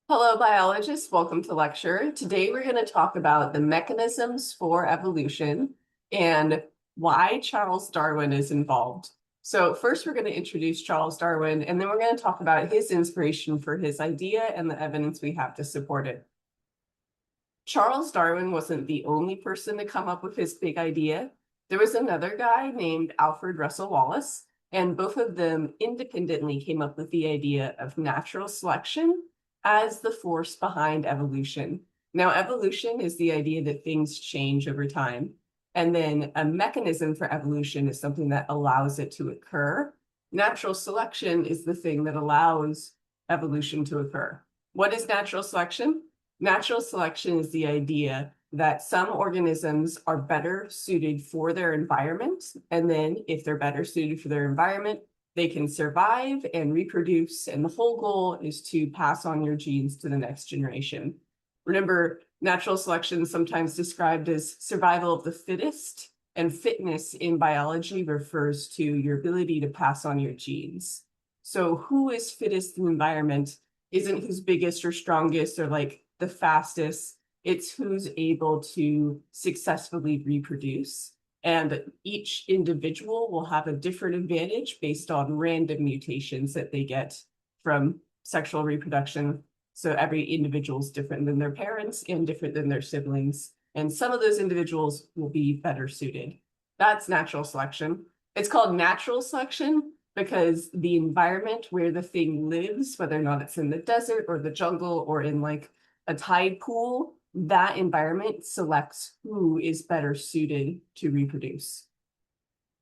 Hello, biologists. Welcome to lecture. Today we're going to talk about the mechanisms for evolution and why Charles Darwin is involved. So first we're going to introduce Charles Darwin, and then we're going to talk about his inspiration for his idea and the evidence we have to support it. Charles Darwin wasn't the only person to come up with his big idea. There was another guy named Alfred Russel Wallace, and both of them independently came up with the idea of natural selection as the force behind evolution. Now, evolution is the idea that things change over time. And then a mechanism for evolution is something that allows it to occur. Natural selection is the thing that allows evolution to occur. What is natural selection? Natural selection is the idea that some organisms are better suited for their environment. And then if they're better suited for their environment, they can survive and reproduce. And the whole goal is to pass on your genes to the next generation. Remember, natural selection is sometimes described as survival of the fittest, and fitness in biology refers to your ability to pass on your genes. So who is fittest in the environment isn't who's biggest or strongest or like the fastest. It's who's able to successfully reproduce. And each individual will have a different advantage based on random mutations that they get from sexual reproduction. So every individual is different than their parents and different than their siblings. And some of those individuals will be better suited. That's natural selection. It's called natural selection because the environment where the thing lives, whether or not it's in the desert or the jungle or in like a tide pool, that environment selects who is better suited to reproduce.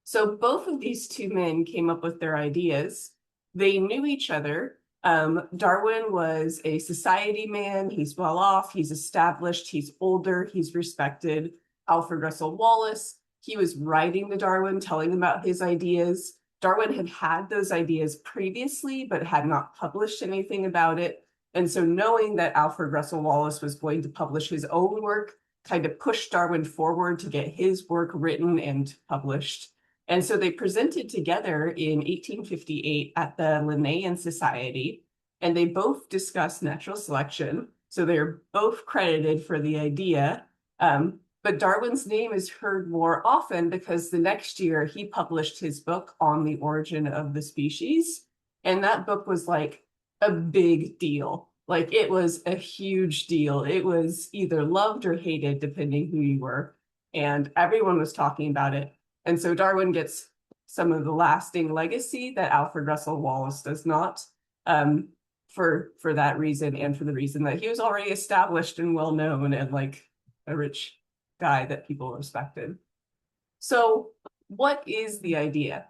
So both of these two men came up with their ideas. They knew each other. Darwin was a society man. He's well off. He's established. He's older. He's respected. Alfred Russel Wallace, he was writing to Darwin, telling him about his ideas. Darwin had had those ideas previously, but had not published anything about it. And so knowing that Alfred Russel Wallace was going to publish his own work kind of pushed Darwin forward to get his work written and published. And so they presented together in 1858 at the Linnaean Society, and they both discussed natural selection. So they're both credited for the idea. But Darwin's name is heard more often because the next year he published his book on the origin of the species. And that book was like a big deal. Like it was a huge deal. It was either loved or hated, depending who you were. And everyone was talking about it. And so Darwin gets some of the lasting legacy that Alfred Russel Wallace does not, for that reason and for the reason that he was already established and well known and like a rich guy that people respected. So what is the idea?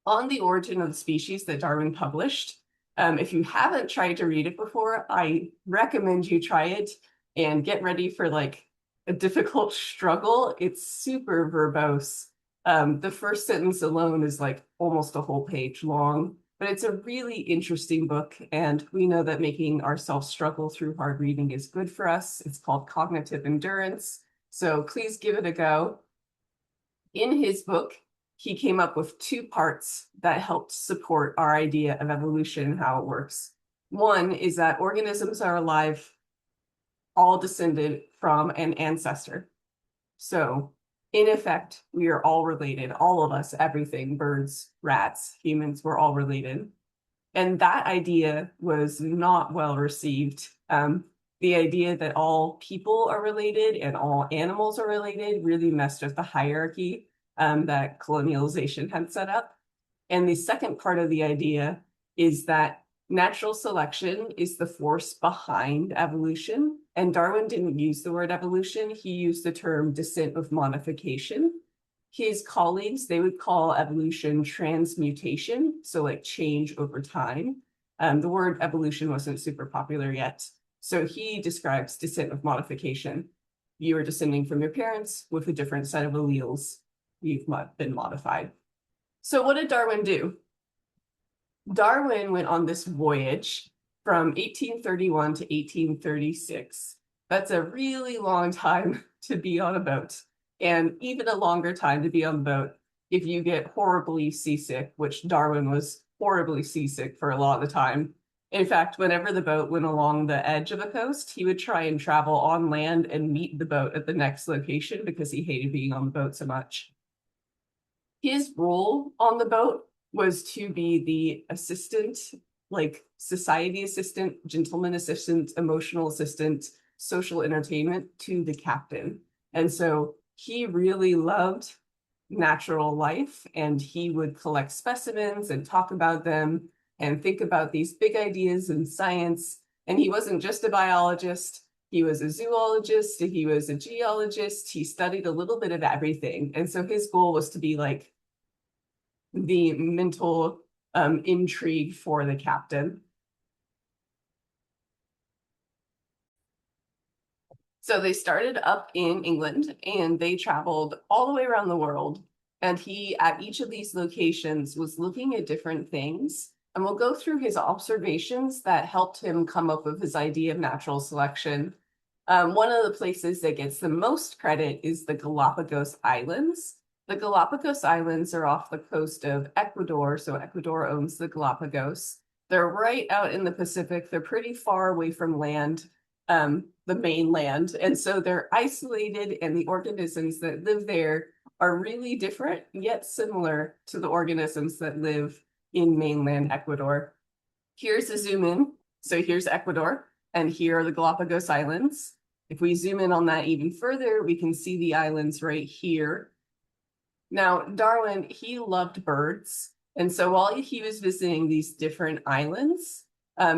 On the origin of the species that Darwin published, if you haven't tried to read it before, I recommend you try it and get ready for like a difficult struggle. It's super verbose. The first sentence alone is like almost a whole page long, but it's a really interesting book. And we know that making ourselves struggle through hard reading is good for us. It's called Cognitive Endurance. So please give it a go. In his book, he came up with two parts that helped support our idea of evolution and how it works. One is that organisms are alive, all descended from an ancestor. So in effect, we are all related, all of us, everything, birds, rats, humans, we're all related. And that idea was not well received. The idea that all people are related and all animals are related really messed with the hierarchy that colonialization had set up. And the second part of the idea is that natural selection is the force behind evolution. And Darwin didn't use the word evolution, he used the term descent with modification. His colleagues, they would call evolution transmutation, so like change over time. The word evolution wasn't super popular yet. So he describes descent with modification. You are descending from your parents with a different set of alleles. You've been modified. So what did Darwin do? Darwin went on this voyage from 1831 to 1836. That's a really long time to be on a boat, and even a longer time to be on the boat if you get horribly seasick, which Darwin was horribly seasick for a lot of the time. In fact, whenever the boat went along the edge of a coast, he would try and travel on land and meet the boat at the next location because he hated being on the boat so much. His role on the boat was to be the assistant, like society assistant, gentleman assistant, emotional assistant, social entertainment to the captain. And so he really loved natural life, and he would collect specimens and talk about them and think about these big ideas in science. And he wasn't just a biologist, he was a zoologist, he was a geologist, he studied a little bit of everything. And so his goal was to be like the mental intrigue for the captain. So they started up in England and they traveled all the way around the world. And he, at each of these locations, was looking at different things. And we'll go through his observations that helped him come up with his idea of natural selection. One of the places that gets the most credit is the Galapagos Islands. The Galapagos Islands are off the coast of Ecuador, so Ecuador owns the Galapagos. They're right out in the Pacific. They're pretty far away from land, the mainland. And so they're isolated, and the organisms that live there are really different, yet similar to the organisms that live in mainland Ecuador. Here's a zoom in. So here's Ecuador, and here are the Galapagos Islands. If we zoom in on that even further, we can see the islands right here. Now, Darwin, he loved birds. And so while he was visiting these different islands,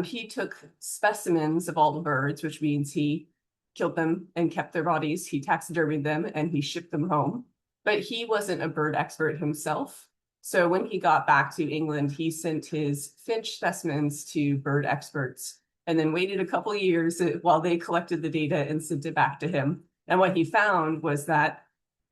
he took specimens of all the birds, which means he killed them and kept their bodies. He taxidermied them and he shipped them home. But he wasn't a bird expert himself. So when he got back to England, he sent his finch specimens to bird experts and then waited a couple of years while they collected the data and sent it back to him. And what he found was that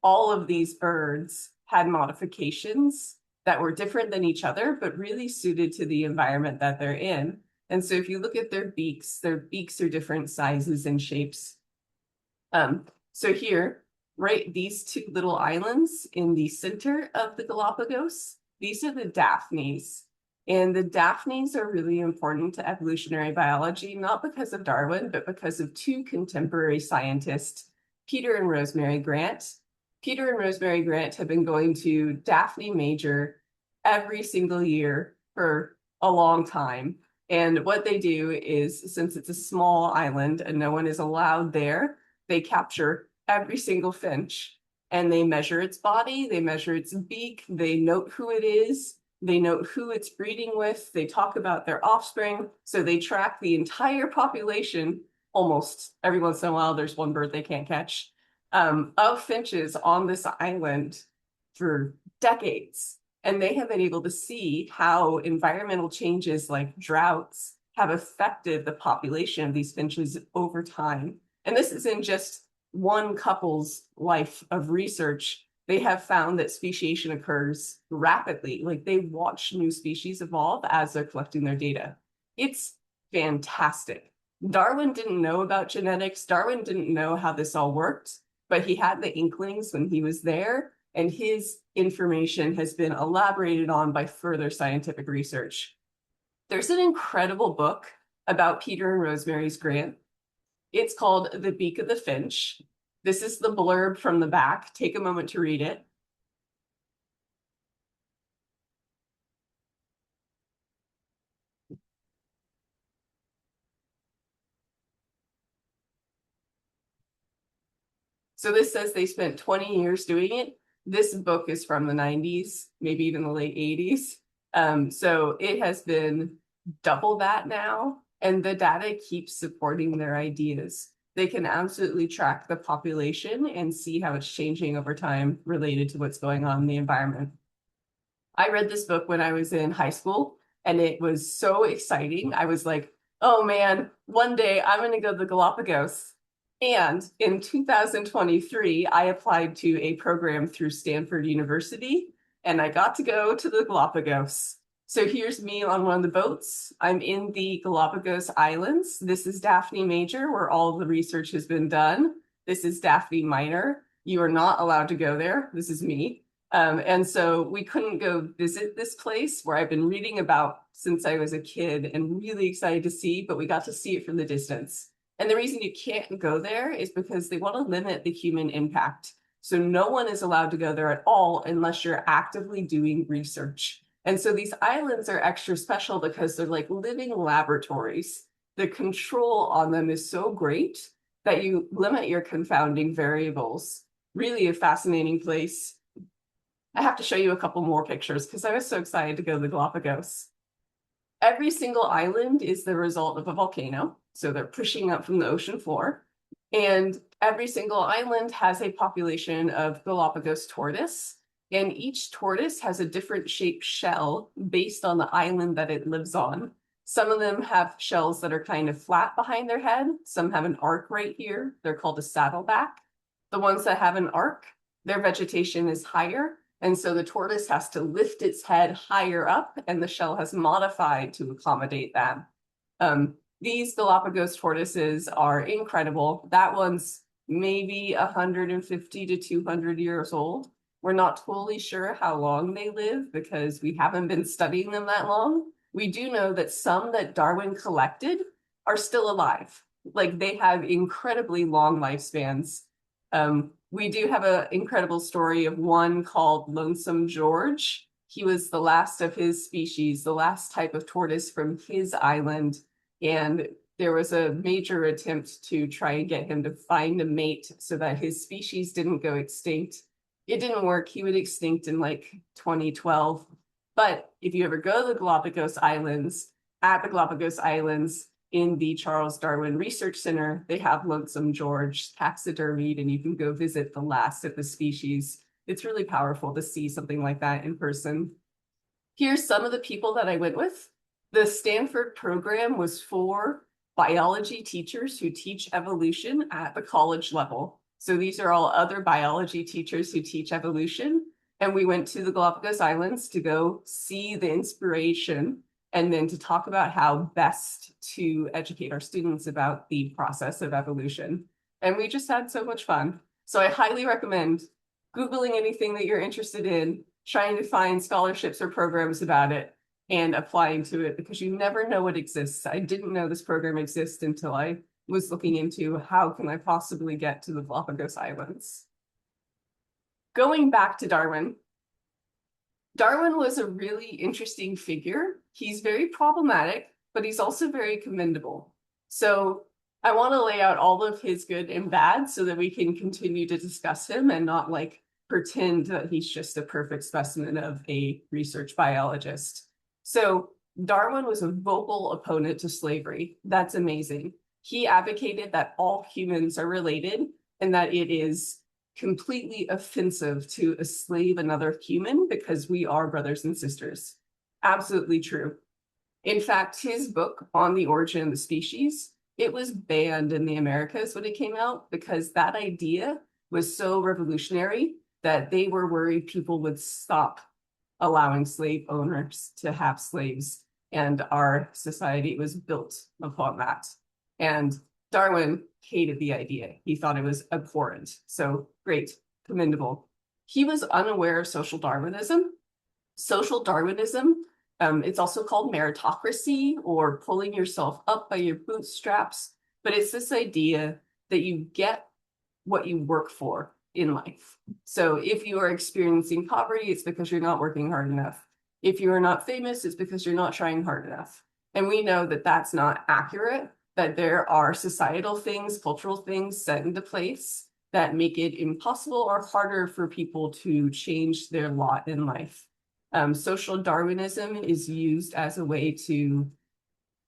all of these birds had modifications that were different than each other, but really suited to the environment that they're in. And so if you look at their beaks are different sizes and shapes. So here, right, these two little islands in the center of the Galapagos, these are the Daphnes. And the Daphnes are really important to evolutionary biology, not because of Darwin, but because of two contemporary scientists, Peter and Rosemary Grant. Peter and Rosemary Grant have been going to Daphne Major every single year for a long time. And what they do is, since it's a small island and no one is allowed there, they capture every single finch and they measure its body, they measure its beak, they note who it is, they note who it's breeding with, they talk about their offspring. So they track the entire population. Almost every once in a while, there's one bird they can't catch, of finches on this island for decades. And they have been able to see how environmental changes like droughts have affected the population of these finches over time. And this isn't just one couple's life of research. They have found that speciation occurs rapidly. Like, they watch new species evolve as they're collecting their data. It's fantastic. Darwin didn't know about genetics. Darwin didn't know how this all worked, but he had the inklings when he was there, and his information has been elaborated on by further scientific research. There's an incredible book about Peter and Rosemary's Grant. It's called The Beak of the Finch. This is the blurb from the back. Take a moment to read it. So this says they spent 20 years doing it. This book is from the 90s, maybe even the late 80s. So it has been double that now, and the data keeps supporting their ideas. They can absolutely track the population and see how it's changing over time related to what's going on in the environment. I read this book when I was in high school, and it was so exciting. I was like, oh man, one day I'm going to go to the Galapagos. And in 2023, I applied to a program through Stanford University, and I got to go to the Galapagos. So here's me on one of the boats. I'm in the Galapagos Islands. This is Daphne Major, where all the research has been done. This is Daphne Minor. You are not allowed to go there. This is me. And so we couldn't go visit this place where I've been reading about since I was a kid and really excited to see, but we got to see it from the distance. And the reason you can't go there is because they want to limit the human impact. So no one is allowed to go there at all unless you're actively doing research. And so these islands are extra special because they're like living laboratories. The control on them is so great that you limit your confounding variables. Really a fascinating place. I have to show you a couple more pictures because I was so excited to go to the Galapagos. Every single island is the result of a volcano. So they're pushing up from the ocean floor. And every single island has a population of Galapagos tortoise. And each tortoise has a different shaped shell based on the island that it lives on. Some of them have shells that are kind of flat behind their head. Some have an arc right here. They're called a saddleback. The ones that have an arc, their vegetation is higher. And so the tortoise has to lift its head higher up, and the shell has modified to accommodate that. These Galapagos tortoises are incredible. That one's maybe 150 to 200 years old. We're not totally sure how long they live because we haven't been studying them that long. We do know that some that Darwin collected are still alive. Like they have incredibly long lifespans. We do have an incredible story of one called Lonesome George. He was the last of his species, the last type of tortoise from his island. And there was a major attempt to try and get him to find a mate so that his species didn't go extinct. It didn't work. He went extinct in like 2012. But if you ever go to the Galapagos Islands, at the Galapagos Islands, in the Charles Darwin Research Center, they have Lonesome George taxidermied, and you can go visit the last of the species. It's really powerful to see something like that in person. Here's some of the people that I went with. The Stanford program was for biology teachers who teach evolution at the college level. So these are all other biology teachers who teach evolution. And we went to the Galapagos Islands to go see the inspiration and then to talk about how best to educate our students about the process of evolution. And we just had so much fun. So I highly recommend Googling anything that you're interested in, trying to find scholarships or programs about it, and applying to it because you never know what exists. I didn't know this program exists until I was looking into how can I possibly get to the Galapagos Islands. Going back to Darwin, Darwin was a really interesting figure. He's very problematic, but he's also very commendable. So I want to lay out all of his good and bad so that we can continue to discuss him and not like pretend that he's just a perfect specimen of a research biologist. So Darwin was a vocal opponent to slavery. That's amazing. He advocated that all humans are related and that it is completely offensive to enslave another human because we are brothers and sisters. Absolutely true. In fact, his book on the origin of the species, it was banned in the Americas when it came out because that idea was so revolutionary that they were worried people would stop allowing slave owners to have slaves. And our society was built upon that. And Darwin hated the idea. He thought it was abhorrent. So great, commendable. He was unaware of social Darwinism. Social Darwinism, it's also called meritocracy or pulling yourself up by your bootstraps. But it's this idea that you get what you work for in life. So if you are experiencing poverty, it's because you're not working hard enough. If you are not famous, it's because you're not trying hard enough. And we know that that's not accurate, that there are societal things, cultural things set into place that make it impossible or harder for people to change their lot in life. Social Darwinism is used as a way to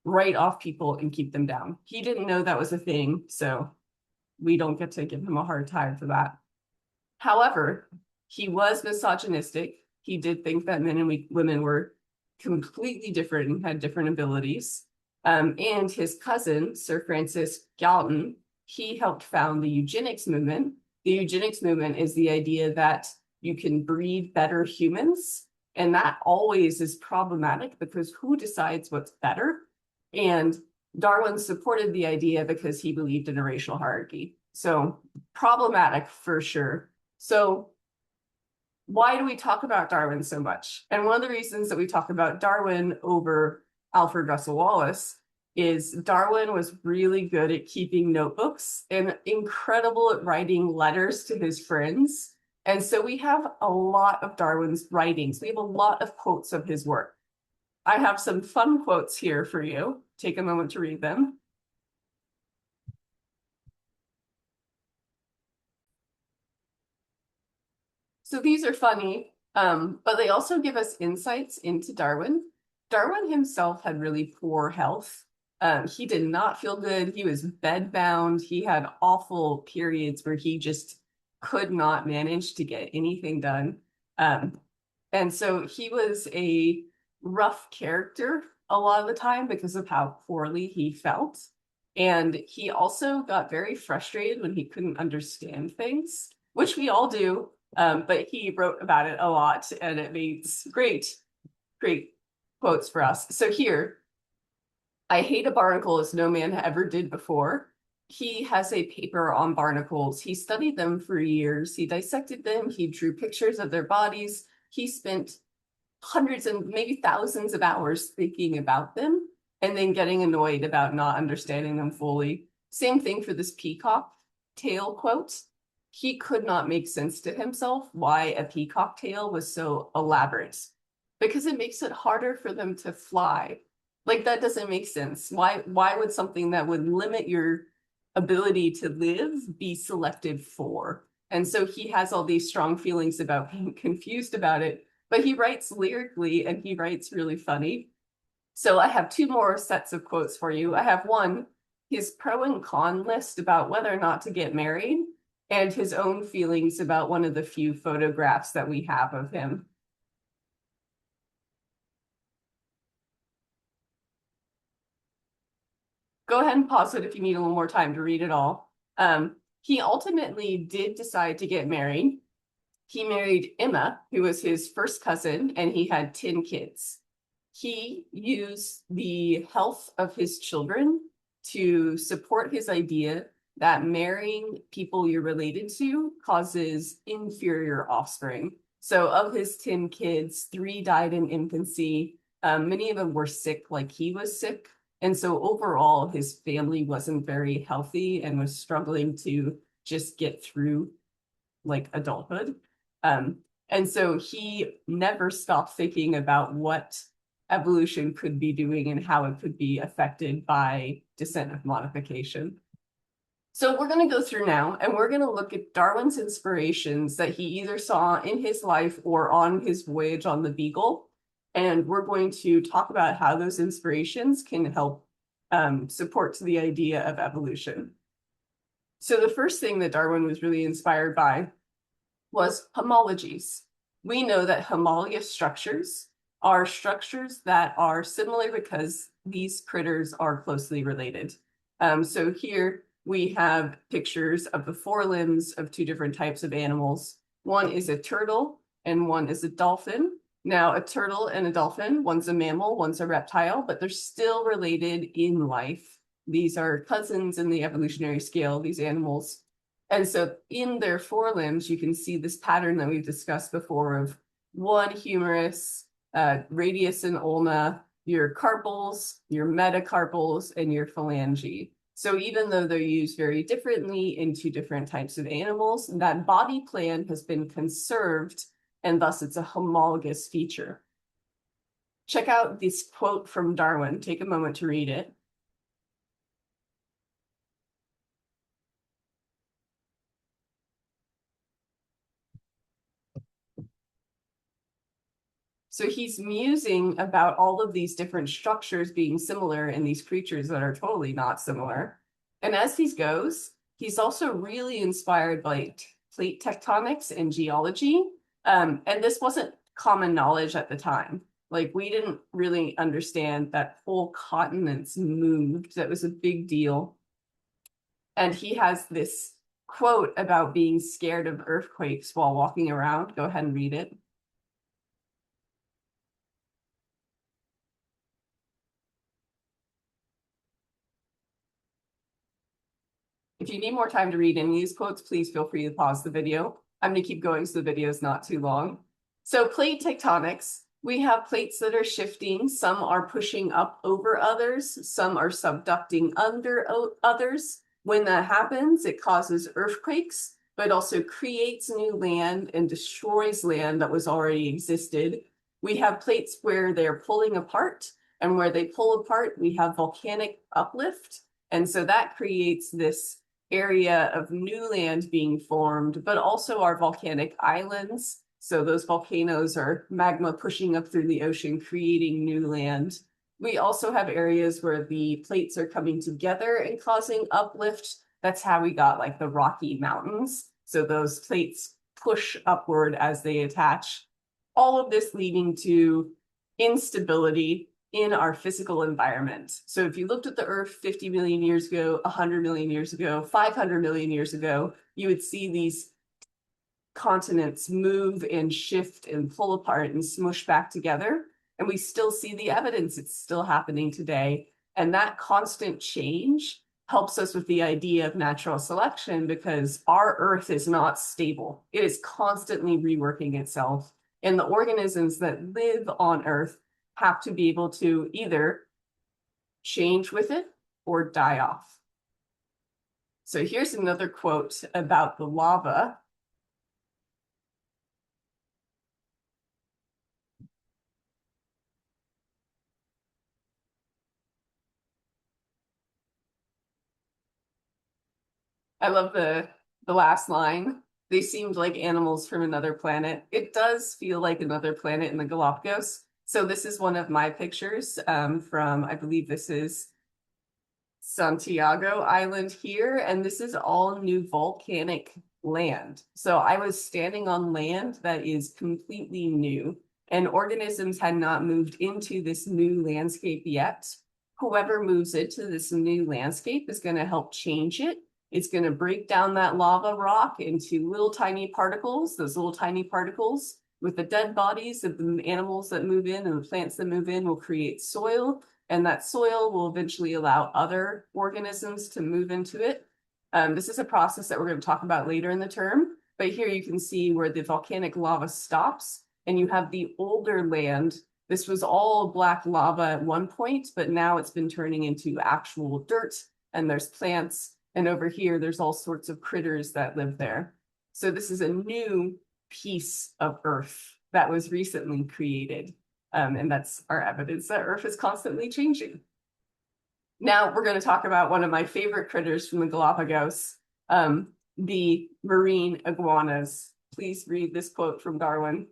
write off people and keep them down. He didn't know that was a thing, so we don't get to give him a hard time for that. However, he was misogynistic. He did think that men and women were completely different and had different abilities. And his cousin, Sir Francis Galton, he helped found the eugenics movement. The eugenics movement is the idea that you can breed better humans. And that always is problematic because who decides what's better? And Darwin supported the idea because he believed in a racial hierarchy. So problematic for sure. So why do we talk about Darwin so much? And one of the reasons that we talk about Darwin over Alfred Russel Wallace is Darwin was really good at keeping notebooks and incredible at writing letters to his friends. And so we have a lot of Darwin's writings. We have a lot of quotes of his work. I have some fun quotes here for you. Take a moment to read them. So these are funny, but they also give us insights into Darwin. Darwin himself had really poor health. He did not feel good. He was bedbound. He had awful periods where he just could not manage to get anything done. Um, and so he was a rough character a lot of the time because of how poorly he felt. And he also got very frustrated when he couldn't understand things, which we all do. But he wrote about it a lot and it makes great quotes for us. So here, I hate a barnacle as no man ever did before. He has a paper on barnacles. He studied them for years. He dissected them. He drew pictures of their bodies. He spent hundreds and maybe thousands of hours thinking about them and then getting annoyed about not understanding them fully. Same thing for this peacock tail quote. He could not make sense to himself why a peacock tail was so elaborate because it makes it harder for them to fly. Like that doesn't make sense. Why would something that would limit your ability to live be selected for? And so he has all these strong feelings about being confused about it, but he writes lyrically and he writes really funny. So I have two more sets of quotes for you. I have one, his pro and con list about whether or not to get married, and his own feelings about one of the few photographs that we have of him. Go ahead and pause it if you need a little more time to read it all. He ultimately did decide to get married. He married Emma, who was his first cousin, and he had 10 kids. He used the health of his children to support his idea that marrying people you're related to causes inferior offspring. So of his 10 kids, 3 died in infancy. Many of them were sick like he was sick. And so overall, his family wasn't very healthy and was struggling to just get through like adulthood. Um, and so he never stopped thinking about what evolution could be doing and how it could be affected by descent of modification. So we're going to go through now and we're going to look at Darwin's inspirations that he either saw in his life or on his voyage on the Beagle. And we're going to talk about how those inspirations can help support to the idea of evolution. So the first thing that Darwin was really inspired by was homologies. We know that homologous structures are structures that are similar because these critters are closely related. So here we have pictures of the forelimbs of 2 different types of animals. One is a turtle and one is a dolphin. Now, a turtle and a dolphin, one's a mammal, one's a reptile, but they're still related in life. These are cousins in the evolutionary scale, these animals. And so in their forelimbs, you can see this pattern that we've discussed before of one humerus, radius and ulna, your carpals, your metacarpals, and your phalange. So even though they're used very differently in 2 different types of animals, that body plan has been conserved, and thus it's a homologous feature. Check out this quote from Darwin. Take a moment to read it. So he's musing about all of these different structures being similar in these creatures that are totally not similar. And as he goes, he's also really inspired by plate tectonics and geology. And this wasn't common knowledge at the time. Like we didn't really understand that whole continents moved. That was a big deal. And he has this quote about being scared of earthquakes while walking around. Go ahead and read it. If you need more time to read any of these quotes, please feel free to pause the video. I'm going to keep going so the video is not too long. So plate tectonics, we have plates that are shifting. Some are pushing up over others. Some are subducting under others. When that happens, it causes earthquakes, but also creates new land and destroys land that was already existed. We have plates where they're pulling apart, and where they pull apart, we have volcanic uplift. And so that creates this area of new land being formed, but also our volcanic islands. So those volcanoes are magma pushing up through the ocean, creating new land. We also have areas where the plates are coming together and causing uplift. That's how we got like the Rocky Mountains. So those plates push upward as they attach. All of this leading to instability in our physical environment. So if you looked at the Earth 50 million years ago, 100 million years ago, 500 million years ago, you would see these continents move and shift and pull apart and smush back together. And we still see the evidence. It's still happening today. And that constant change helps us with the idea of natural selection, because our Earth is not stable. It is constantly reworking itself. And the organisms that live on Earth have to be able to either change with it or die off. So here's another quote about the lava. I love the last line. They seemed like animals from another planet. It does feel like another planet in the Galapagos. So this is one of my pictures from, I believe this is Santiago Island here, and this is all new volcanic land. So I was standing on land that is completely new, and organisms had not moved into this new landscape yet. Whoever moves into this new landscape is going to help change it. It's going to break down that lava rock into little tiny particles. Those little tiny particles, with the dead bodies of the animals that move in and the plants that move in, will create soil. And that soil will eventually allow other organisms to move into it. This is a process that we're going to talk about later in the term. But here you can see where the volcanic lava stops, and you have the older land. This was all black lava at one point, but now it's been turning into actual dirt, and there's plants. And over here, there's all sorts of critters that live there. So this is a new piece of Earth that was recently created. And that's our evidence that Earth is constantly changing. Now we're going to talk about one of my favorite critters from the Galapagos, the marine iguanas. Please read this quote from Darwin.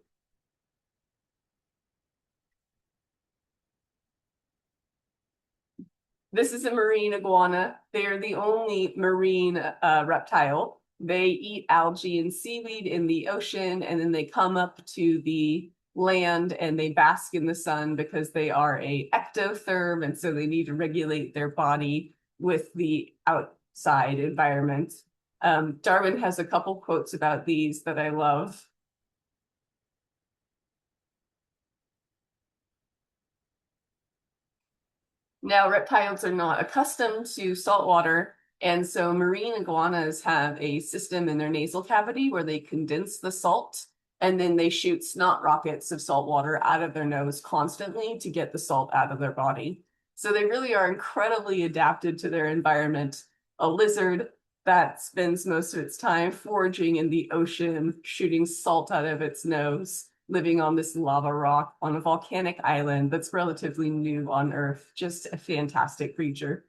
This is a marine iguana. They are the only marine reptile. They eat algae and seaweed in the ocean, and then they come up to the land and they bask in the sun because they are an ectotherm, and so they need to regulate their body with the outside environment. Darwin has a couple quotes about these that I love. Now, reptiles are not accustomed to salt water, and so marine iguanas have a system in their nasal cavity where they condense the salt, and then they shoot snot rockets of salt water out of their nose constantly to get the salt out of their body. So they really are incredibly adapted to their environment. A lizard that spends most of its time foraging in the ocean, shooting salt out of its nose, living on this lava rock on a volcanic island that's relatively new on Earth. Just a fantastic creature.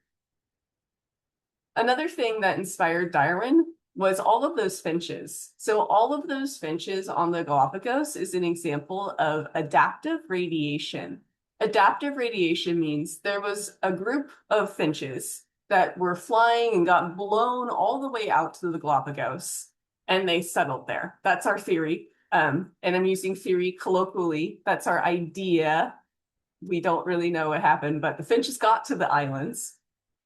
Another thing that inspired Darwin was all of those finches. So all of those finches on the Galapagos is an example of adaptive radiation. Adaptive radiation means there was a group of finches that were flying and got blown all the way out to the Galapagos, and they settled there. That's our theory. And I'm using theory colloquially. That's our idea. We don't really know what happened, but the finches got to the islands.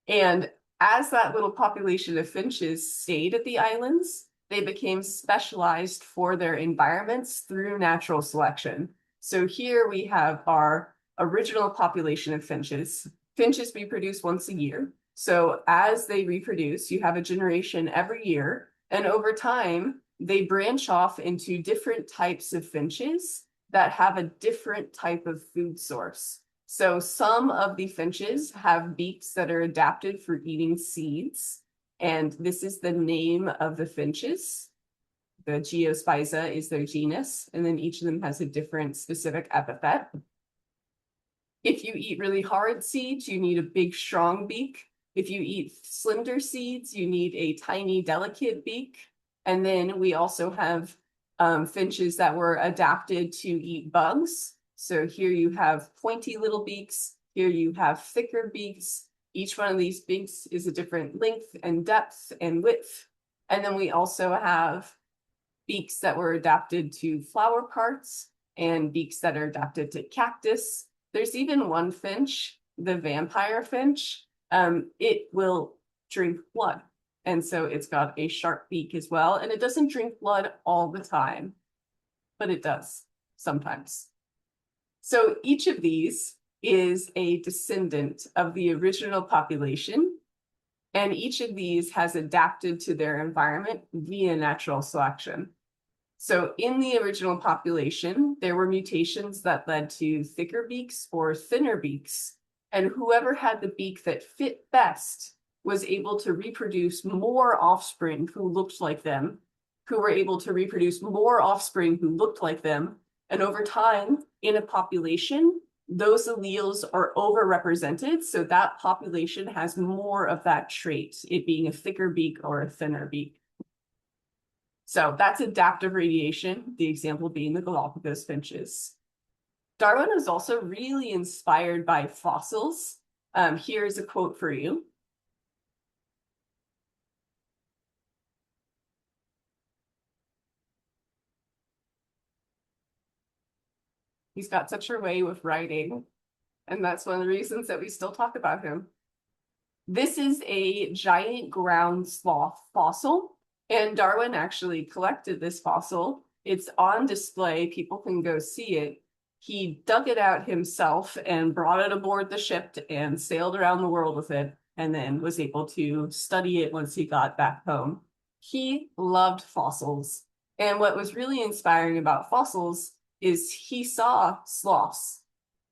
And as that little population of finches stayed at the islands, they became specialized for their environments through natural selection. So here we have our original population of finches. Finches reproduce once a year. So as they reproduce, you have a generation every year. And over time, they branch off into different types of finches that have a different type of food source. So some of the finches have beaks that are adapted for eating seeds, and this is the name of the finches. The Geospiza is their genus, and then each of them has a different specific epithet. If you eat really hard seeds, you need a big, strong beak. If you eat slender seeds, you need a tiny, delicate beak. And then we also have finches that were adapted to eat bugs. So here you have pointy little beaks. Here you have thicker beaks. Each one of these beaks is a different length and depth and width. And then we also have beaks that were adapted to flower parts and beaks that are adapted to cactus. There's even one finch, the vampire finch. It will drink blood. And so it's got a sharp beak as well. And it doesn't drink blood all the time, but it does sometimes. So each of these is a descendant of the original population. And each of these has adapted to their environment via natural selection. So in the original population, there were mutations that led to thicker beaks or thinner beaks. And whoever had the beak that fit best was able to reproduce more offspring who looked like them, who were able to reproduce more offspring who looked like them. And over time, in a population, those alleles are overrepresented. So that population has more of that trait, it being a thicker beak or a thinner beak. So that's adaptive radiation, the example being the Galapagos finches. Darwin was also really inspired by fossils. Here's a quote for you. He's got such a way with writing, and that's one of the reasons that we still talk about him. This is a giant ground sloth fossil, and Darwin actually collected this fossil. It's on display, people can go see it. He dug it out himself and brought it aboard the ship and sailed around the world with it, and then was able to study it once he got back home. He loved fossils, and what was really inspiring about fossils is he saw sloths.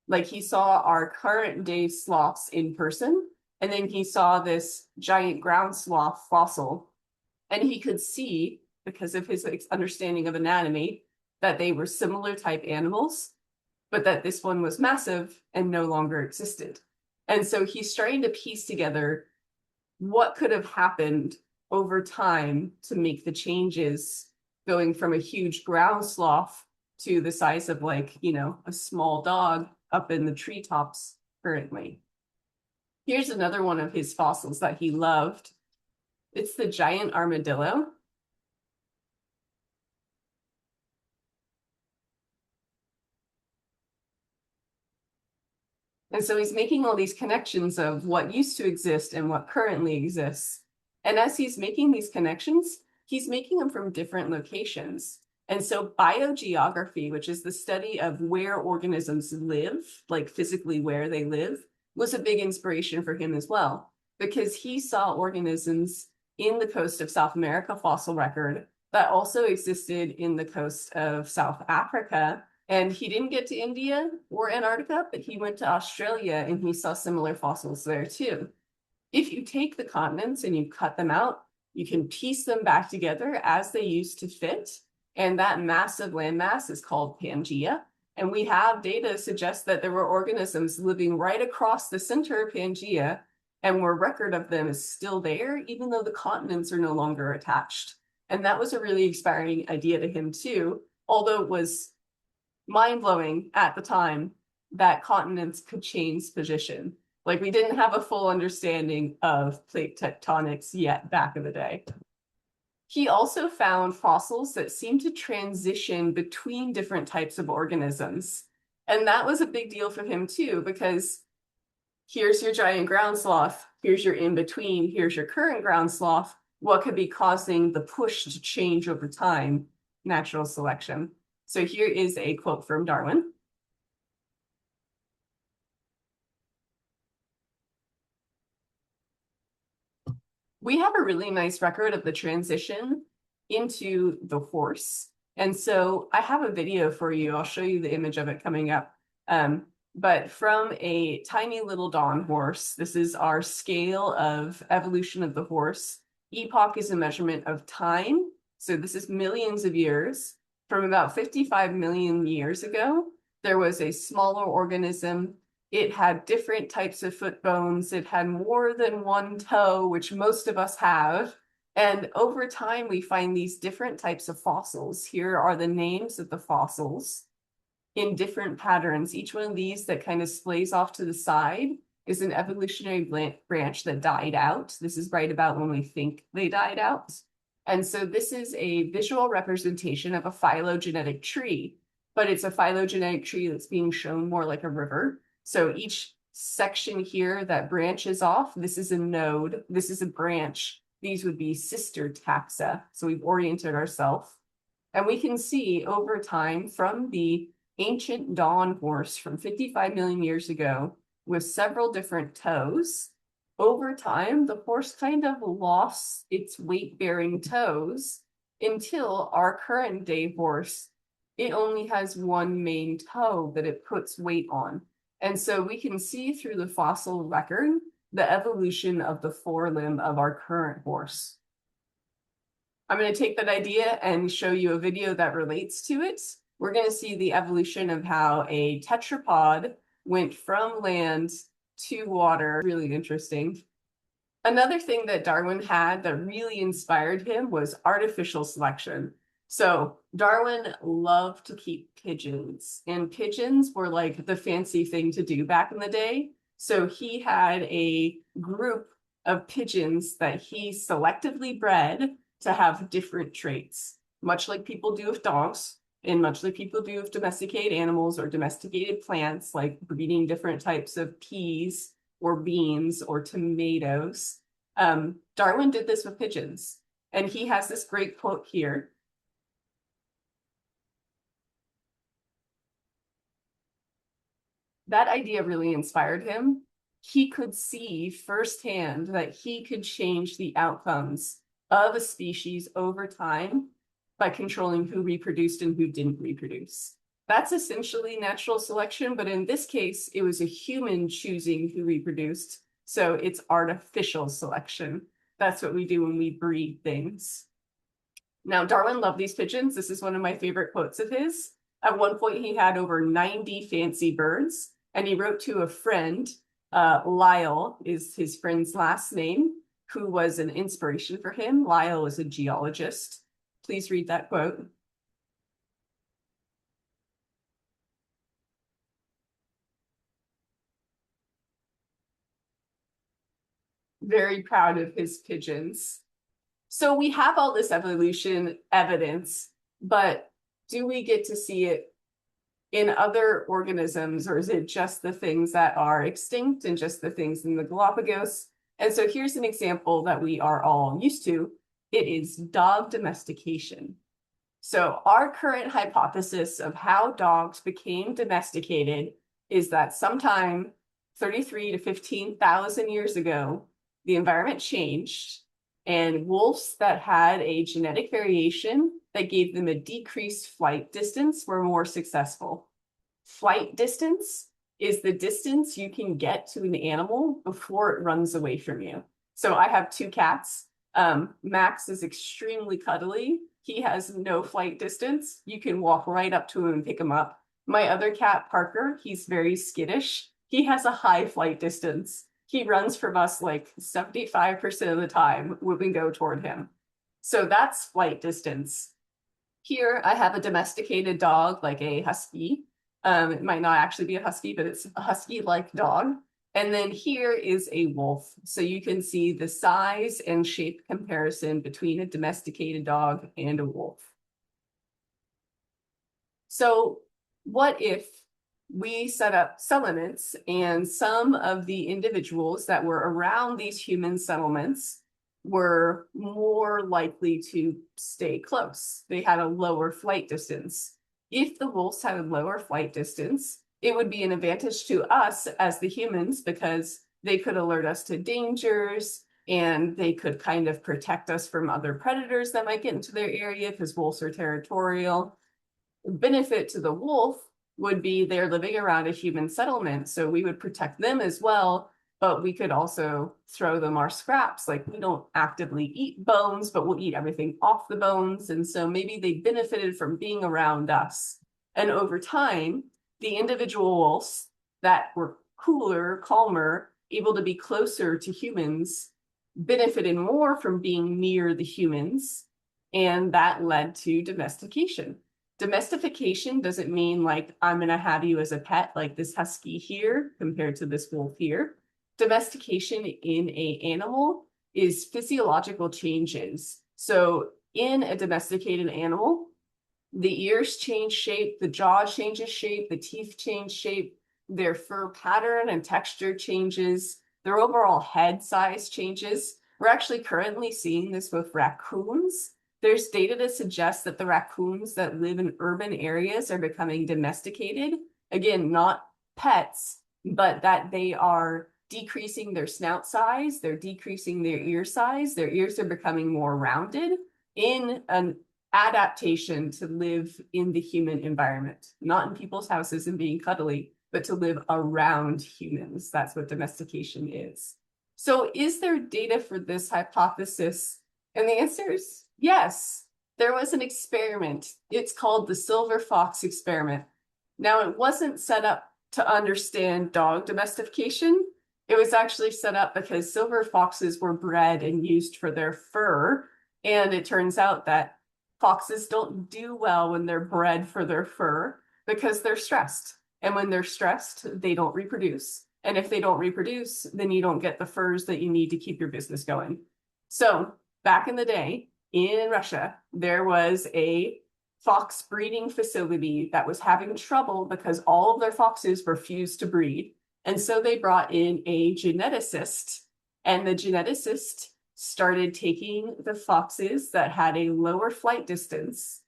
Like he saw our current day sloths in person, and then he saw this giant ground sloth fossil, and he could see, because of his understanding of anatomy, that they were similar type animals, but that this one was massive and no longer existed. And so he's trying to piece together what could have happened over time to make the changes going from a huge ground sloth to the size of like, a small dog up in the treetops currently. Here's another one of his fossils that he loved. It's the giant armadillo. And so he's making all these connections of what used to exist and what currently exists. And as he's making these connections, he's making them from different locations. And so biogeography, which is the study of where organisms live, like physically where they live, was a big inspiration for him as well, because he saw organisms in the coast of South America fossil record that also existed in the coast of South Africa. And he didn't get to India or Antarctica, but he went to Australia and he saw similar fossils there too. If you take the continents and you cut them out, you can piece them back together as they used to fit. And that massive landmass is called Pangaea. And we have data to suggest that there were organisms living right across the center of Pangaea, and where record of them is still there, even though the continents are no longer attached. And that was a really inspiring idea to him too, although it was mind-blowing at the time that continents could change position. Like we didn't have a full understanding of plate tectonics yet back in the day. He also found fossils that seemed to transition between different types of organisms. And that was a big deal for him too, because here's your giant ground sloth, here's your in-between, here's your current ground sloth. What could be causing the push to change over time? Natural selection. So here is a quote from Darwin. We have a really nice record of the transition into the horse. And so I have a video for you. I'll show you the image of it coming up. But from a tiny little dawn horse, this is our scale of evolution of the horse. Epoch is a measurement of time. So this is millions of years. From about 55 million years ago, there was a smaller organism. It had different types of foot bones. It had more than one toe, which most of us have. And over time, we find these different types of fossils. Here are the names of the fossils in different patterns. Each one of these that kind of splays off to the side is an evolutionary branch that died out. This is right about when we think they died out. And so this is a visual representation of a phylogenetic tree, but it's a phylogenetic tree that's being shown more like a river. So each section here that branches off, this is a node, this is a branch. These would be sister taxa. So we've oriented ourselves. And we can see over time from the ancient dawn horse from 55 million years ago with several different toes, over time, the horse kind of lost its weight-bearing toes until our current day horse, it only has one main toe that it puts weight on. And so we can see through the fossil record the evolution of the forelimb of our current horse. I'm going to take that idea and show you a video that relates to it. We're going to see the evolution of how a tetrapod went from land to water. Really interesting. Another thing that Darwin had that really inspired him was artificial selection. So Darwin loved to keep pigeons, and pigeons were like the fancy thing to do back in the day. So he had a group of pigeons that he selectively bred to have different traits, much like people do with dogs, and much like people do with domesticated animals or domesticated plants, like breeding different types of peas or beans or tomatoes. Darwin did this with pigeons, and he has this great quote here. That idea really inspired him. He could see firsthand that he could change the outcomes of a species over time by controlling who reproduced and who didn't reproduce. That's essentially natural selection, but in this case, it was a human choosing who reproduced. So it's artificial selection. That's what we do when we breed things. Now, Darwin loved these pigeons. This is one of my favorite quotes of his. At one point, he had over 90 fancy birds, and he wrote to a friend, Lyle is his friend's last name, who was an inspiration for him. Lyle is a geologist. Please read that quote. Very proud of his pigeons. So we have all this evolution evidence, but do we get to see it in other organisms, or is it just the things that are extinct and just the things in the Galapagos? And so here's an example that we are all used to. It is dog domestication. So our current hypothesis of how dogs became domesticated is that sometime 33 to 15,000 years ago, the environment changed, and wolves that had a genetic variation that gave them a decreased flight distance were more successful. Flight distance is the distance you can get to an animal before it runs away from you. So I have two cats. Max is extremely cuddly. He has no flight distance. You can walk right up to him and pick him up. My other cat, Parker, he's very skittish. He has a high flight distance. He runs from us like 75% of the time when we go toward him. So that's flight distance. Here I have a domesticated dog, like a husky. It might not actually be a husky, but it's a husky-like dog. And then here is a wolf. So you can see the size and shape comparison between a domesticated dog and a wolf. So what if we set up settlements and some of the individuals that were around these human settlements were more likely to stay close? They had a lower flight distance. If the wolves had a lower flight distance, it would be an advantage to us as the humans because they could alert us to dangers. and they could kind of protect us from other predators that might get into their area because wolves are territorial. Benefit to the wolf would be they're living around a human settlement, so we would protect them as well, but we could also throw them our scraps. Like, we don't actively eat bones, but we'll eat everything off the bones, and so maybe they benefited from being around us. And over time, the individual wolves that were cooler, calmer, able to be closer to humans, benefited more from being near the humans, and that led to domestication. Domestication doesn't mean like I'm going to have you as a pet, like this husky here compared to this wolf here. Domestication in an animal is physiological changes. So in a domesticated animal, the ears change shape, the jaw changes shape, the teeth change shape, their fur pattern and texture changes, their overall head size changes. We're actually currently seeing this with raccoons. There's data to suggest that the raccoons that live in urban areas are becoming domesticated. Again, not pets, but that they are decreasing their snout size, they're decreasing their ear size, their ears are becoming more rounded in an adaptation to live in the human environment, not in people's houses and being cuddly, but to live around humans. That's what domestication is. So is there data for this hypothesis? And the answer is yes. There was an experiment. It's called the silver fox experiment. Now, it wasn't set up to understand dog domestication. It was actually set up because silver foxes were bred and used for their fur. And it turns out that foxes don't do well when they're bred for their fur because they're stressed. And when they're stressed, they don't reproduce. And if they don't reproduce, then you don't get the furs that you need to keep your business going. So back in the day in Russia, there was a fox breeding facility that was having trouble because all of their foxes refused to breed. And so they brought in a geneticist, and the geneticist started taking the foxes that had a lower flight distance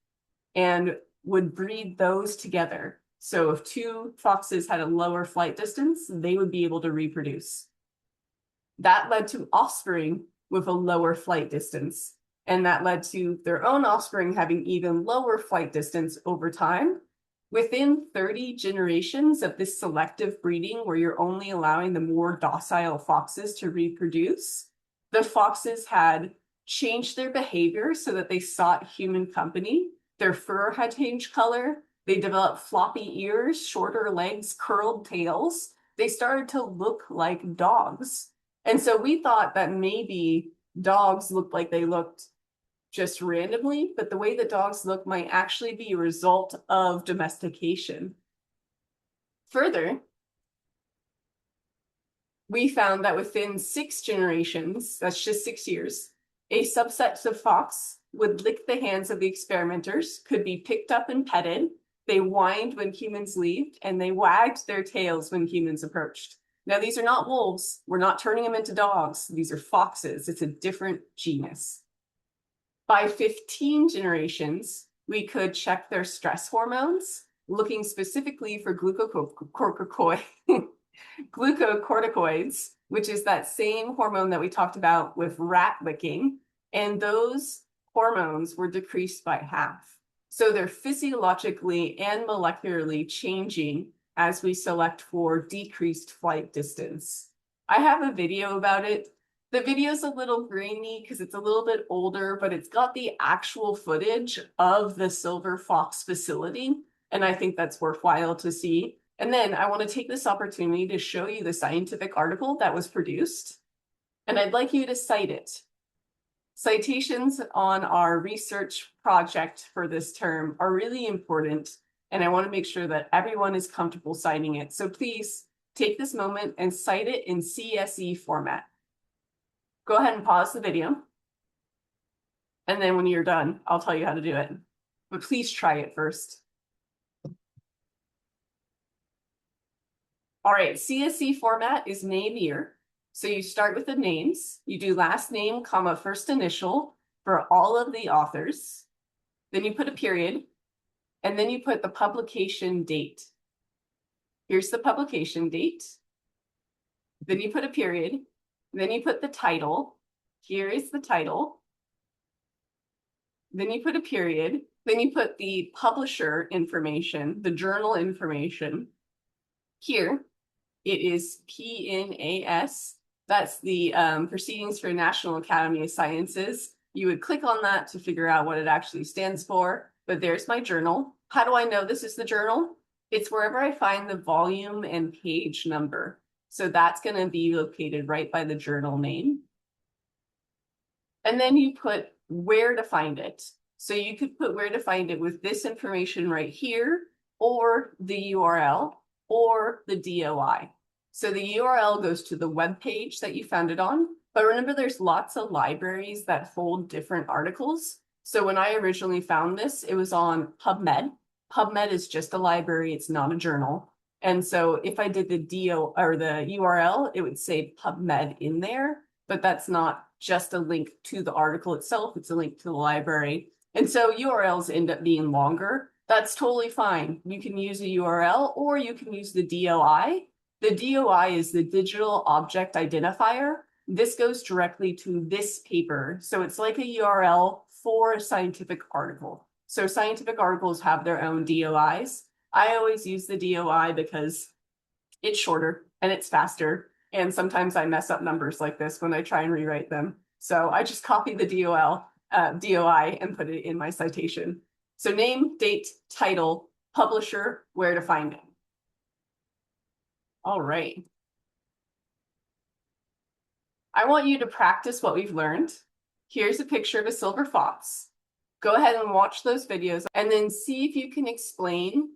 and would breed those together. So if two foxes had a lower flight distance, they would be able to reproduce. That led to offspring with a lower flight distance. And that led to their own offspring having even lower flight distance over time. Within 30 generations of this selective breeding, where you're only allowing the more docile foxes to reproduce, the foxes had changed their behavior so that they sought human company. Their fur had changed color. They developed floppy ears, shorter legs, curled tails. They started to look like dogs. And so we thought that maybe dogs looked like they looked just randomly, but the way that dogs look might actually be a result of domestication. Further, we found that within 6 generations, that's just 6 years, a subset of fox would lick the hands of the experimenters, could be picked up and petted. They whined when humans left, and they wagged their tails when humans approached. Now, these are not wolves. We're not turning them into dogs. These are foxes. It's a different genus. By 15 generations, we could check their stress hormones, looking specifically for glucocorticoids, which is that same hormone that we talked about with rat licking. And those hormones were decreased by half. So they're physiologically and molecularly changing as we select for decreased flight distance. I have a video about it. The video's a little grainy because it's a little bit older, but it's got the actual footage of the silver fox facility, and I think that's worthwhile to see. And then I want to take this opportunity to show you the scientific article that was produced, and I'd like you to cite it. Citations on our research project for this term are really important, and I want to make sure that everyone is comfortable citing it. So please take this moment and cite it in CSE format. Go ahead and pause the video. And then when you're done, I'll tell you how to do it. But please try it first. All right, CSE format is name year. So you start with the names. You do last name, comma, first initial for all of the authors. Then you put a period. And then you put the publication date. Here's the publication date. Then you put a period. Then you put the title. Here is the title. Then you put a period. Then you put the publisher information, the journal information. Here, it is PNAS. That's the Proceedings for National Academy of Sciences. You would click on that to figure out what it actually stands for. But there's my journal. How do I know this is the journal? It's wherever I find the volume and page number. So that's going to be located right by the journal name. And then you put where to find it. So you could put where to find it with this information right here, or the URL, or the DOI. So the URL goes to the web page that you found it on. But remember, there's lots of libraries that hold different articles. So when I originally found this, it was on PubMed. PubMed is just a library, it's not a journal. And so if I did the URL, it would say PubMed in there, but that's not just a link to the article itself, it's a link to the library. And so URLs end up being longer. That's totally fine. You can use a URL or you can use the DOI. The DOI is the digital object identifier. This goes directly to this paper. So it's like a URL for a scientific article. So scientific articles have their own DOIs. I always use the DOI because it's shorter and it's faster. And sometimes I mess up numbers like this when I try and rewrite them. So I just copy the DOI and put it in my citation. So name, date, title, publisher, where to find it. All right. I want you to practice what we've learned. Here's a picture of a silver fox. Go ahead and watch those videos and then see if you can explain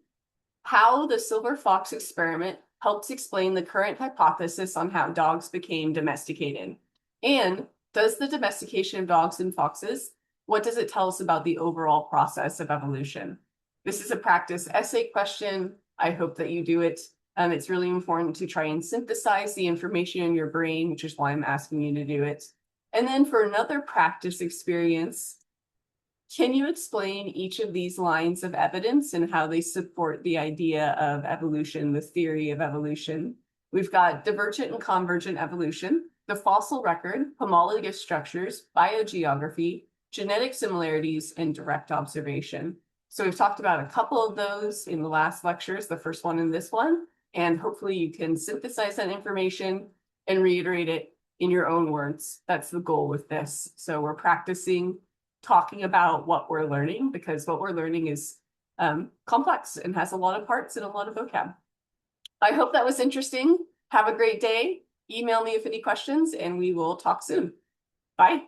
how the silver fox experiment helps explain the current hypothesis on how dogs became domesticated. And does the domestication of dogs and foxes, what does it tell us about the overall process of evolution? This is a practice essay question. I hope that you do it. It's really important to try and synthesize the information in your brain, which is why I'm asking you to do it. And then for another practice experience, can you explain each of these lines of evidence and how they support the idea of evolution, the theory of evolution? We've got divergent and convergent evolution, the fossil record, homologous structures, biogeography, genetic similarities, and direct observation. So we've talked about a couple of those in the last lectures, the first one and this one, and hopefully you can synthesize that information and reiterate it in your own words. That's the goal with this. So we're practicing talking about what we're learning because what we're learning is complex and has a lot of parts and a lot of vocab. I hope that was interesting. Have a great day. Email me if any questions and we will talk soon. Bye.